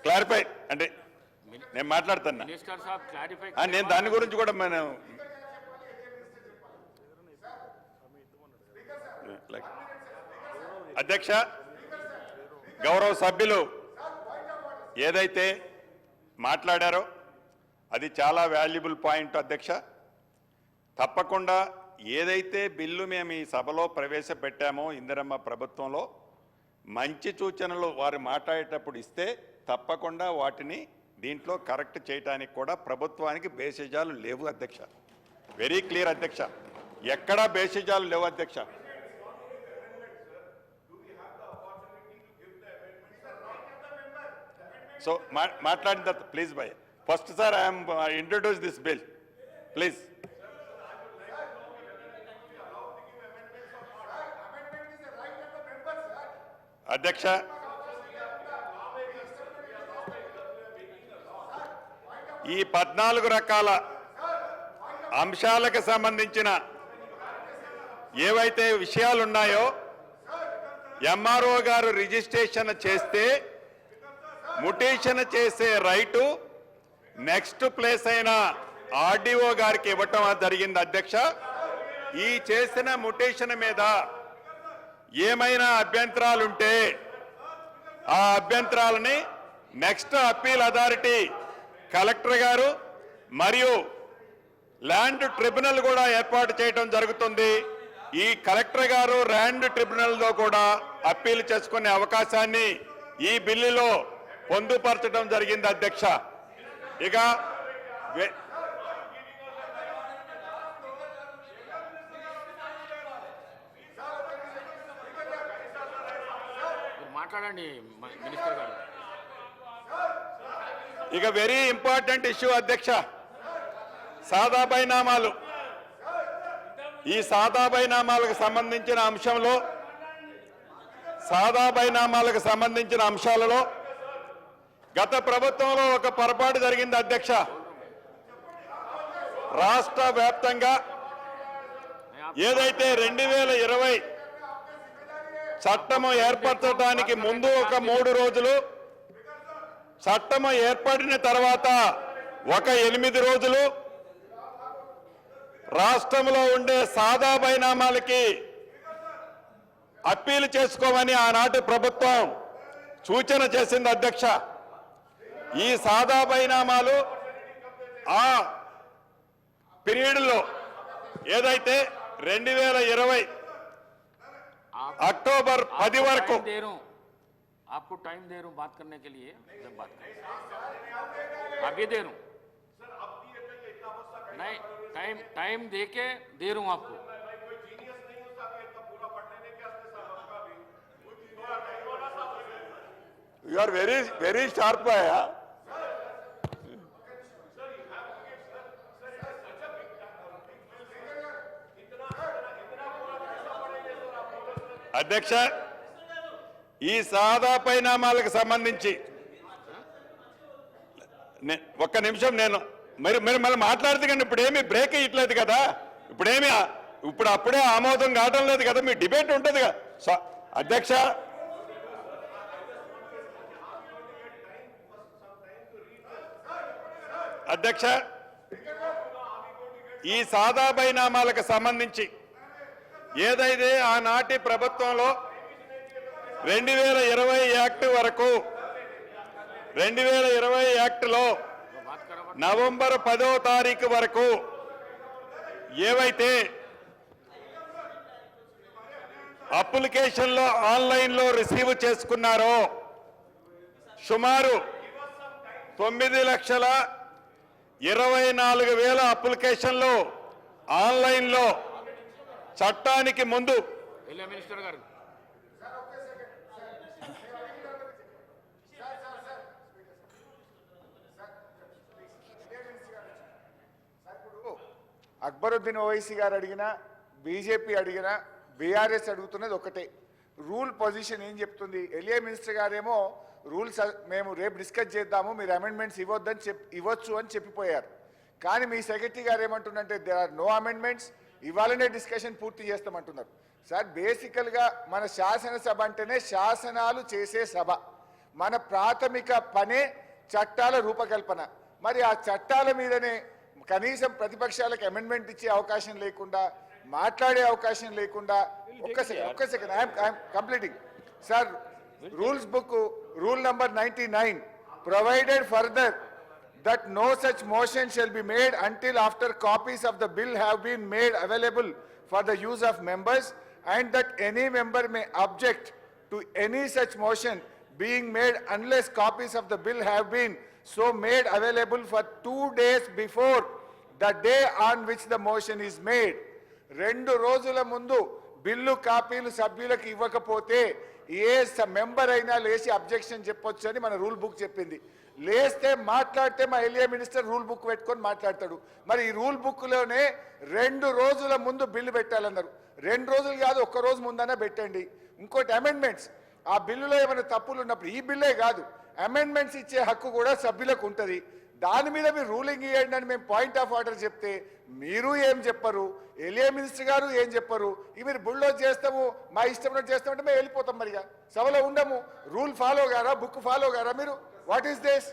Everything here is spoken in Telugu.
క్లారిఫై అంటే నేను మాట్లాడుతున్నా నేను దాని గురించి కూడా మనం అధ్యక్ష గౌరవ సభ్యులు ఏదైతే మాట్లాడారో అది చాలా వాల్యుబుల్ పాయింట్ అధ్యక్ష. తప్పకుండా ఏదైతే బిల్లు మేము ఈ సభలో ప్రవేశపెట్టామో ఇందిరమ్మ ప్రభుత్వంలో మంచి సూచనలు వారు మాట్లాడేటప్పుడు ఇస్తే తప్పకుండా వాటిని దీంట్లో కరెక్ట్ చేయడానికి కూడా ప్రభుత్వానికి బేసిజాలు లేవు అధ్యక్ష. వెరీ క్లియర్ అధ్యక్ష, ఎక్కడా బేసిజాలు లేవు అధ్యక్ష. సో మాట్లాడిన తర్వాత please boy first sir I'm introduce this bill please. అధ్యక్ష ఈ 14 రకాల అంశాలకు సంబంధించిన ఏవైతే విషయాలున్నాయో ఎంఆర్ఓ గారు రిజిస్ట్రేషన్ చేస్తే ముటేషన్ చేసే రైటు నెక్స్ట్ ప్లేస్ అయిన ఆర్డీఓ గారికి ఇవ్వటం జరిగింది అధ్యక్ష. ఈ చేసిన ముటేషన్ మీద ఏమైనా అభ్యంతరాలుంటే ఆ అభ్యంతరాలని నెక్స్ట్ అప్పీల్ అథారిటీ కలెక్టర్ గారు మరియు ల్యాండ్ ట్రిబ్యునల్ కూడా ఏర్పాటు చేయడం జరుగుతుంది. ఈ కలెక్టర్ గారు ల్యాండ్ ట్రిబ్యునల్తో కూడా అప్పీల్ చేసుకునే అవకాశాన్ని ఈ బిల్లులో పొందుపరచడం జరిగింది అధ్యక్ష. ఇక మాట్లాడండి మినిస్టర్ గారు. ఇక వెరీ ఇంపార్టెంట్ ఇష్యూ అధ్యక్ష, సాదా బైనామాలు. ఈ సాదా బైనామాలకు సంబంధించిన అంశంలో సాదా బైనామాలకు సంబంధించిన అంశాలలో గత ప్రభుత్వంలో ఒక పొరపాటు జరిగింది అధ్యక్ష. రాష్ట్ర వ్యాప్తంగా ఏదైతే 2020 చట్టము ఏర్పరచడానికి ముందు ఒక 3 రోజులు, చట్టము ఏర్పడిన తర్వాత ఒక 8 రోజులు రాష్ట్రంలో ఉండే సాదా బైనామాలకి అప్పీల్ చేసుకోమని ఆనాటి ప్రభుత్వం సూచన చేసింది అధ్యక్ష. ఈ సాదా బైనామాలు ఆ పీరియడ్లో ఏదైతే 2020 अक्टूबर 10 वరకు आपको टाइम दे रहा हूं बात करने के लिए, जब बात करें अभी दे रहा हूं, नहीं टाइम दे के दे रहा हूं आपको. यू आर वेरी शार्प है यार. అధ్యక్ష ఈ సాదా పరిణామాలకు సంబంధించి ఒక్క నిమిషం నేను మీరు మళ్ళీ మాట్లాడితే కానీ ఇప్పుడేమీ బ్రేక్ ఇయ్యట్లేదు కదా, ఇప్పుడు అప్పుడే ఆమోదం కావడం లేదు కదా, మీ డిబేట్ ఉంటుంది కదా అధ్యక్ష. అధ్యక్ష ఈ సాదా బైనామాలకు సంబంధించి ఏదైతే ఆనాటి ప్రభుత్వంలో 2020 యాక్ట్ వరకు 2020 యాక్ట్లో నవంబర్ 10వ తారీఖు వరకు ఏవైతే అప్లికేషన్లో ఆన్లైన్లో రిసీవ్ చేసుకున్నారో సుమారు 9,24,000 అప్లికేషన్లు ఆన్లైన్లో చట్టానికి ముందు మినిస్టర్ గారు అక్బరుద్దీన్ ఓవైసీ గారు అడిగినా బీజేపీ అడిగినా బీఆర్ఎస్ అడుగుతున్నది ఒకటే, రూల్ పొజిషన్ ఏం చెప్తుంది. ఎల్ఏ మినిస్టర్ గారేమో రూల్స్ మేము రేపు డిస్కస్ చేద్దాము, మీరు అమెండ్మెంట్స్ ఇవ్వచ్చు అని చెప్పిపోయారు. కానీ మీ సెక్రటరీ గారు ఏమంటున్నంటే దేర్ ఆర్ నో అమెండ్మెంట్స్, ఇవాళనే డిస్కషన్ పూర్తి చేస్తామంటున్నారు. సార్ బేసికల్గా మన శాసనసభ అంటేనే శాసనాలు చేసే సభ. మన ప్రాథమిక పనే చట్టాల రూపకల్పన. మరి ఆ చట్టాల మీదనే కనీసం ప్రతిపక్షాలకు అమెండ్మెంట్ ఇచ్చే అవకాశం లేకుండా, మాట్లాడే అవకాశం లేకుండా, ఒక్క second I'm completing sir. Rules book rule number 99 provided further that no such motion shall be made until after copies of the bill have been made available for the use of members, and that any member may object to any such motion being made unless copies of the bill have been so made available for 2 days before the day on which the motion is made. 2 రోజుల ముందు బిల్లు కాపీలు సభ్యులకు ఇవ్వకపోతే ఏ మెంబర్ అయినా లేచి అబ్జెక్షన్ చెప్పొచ్చు అని మన రూల్ బుక్ చెప్పింది. లేస్తే మాట్లాడితే మా ఎల్ఏ మినిస్టర్ రూల్ బుక్ పెట్టుకొని మాట్లాడతాడు. మరి ఈ రూల్ బుక్లోనే 2 రోజుల ముందు బిల్లు పెట్టాలన్నారు. 2 రోజులు కాదు, 1 రోజు ముందనే పెట్టండి. ఇంకోటి అమెండ్మెంట్స్, ఆ బిల్లులో ఏమైనా తప్పులు ఉన్నప్పుడు ఈ బిల్లే కాదు అమెండ్మెంట్స్ ఇచ్చే హక్కు కూడా సభ్యులకు ఉంటుంది. దాని మీద మీరు రూలింగ్ ఇవ్వండి అని మేము పాయింట్ ఆఫ్ ఆర్డర్ చెప్తే మీరు ఏం చెప్పరు, ఎల్ఏ మినిస్టర్ గారు ఏం చెప్పరు. ఇవి మీరు బుల్డోజ్ చేస్తాము, మా ఇష్టం చేస్తామంటే మేము వెళ్ళిపోతాం. మరిగా సభలో ఉండము. రూల్ ఫాలో గారా, బుక్ ఫాలో గారా మీరు? What is this?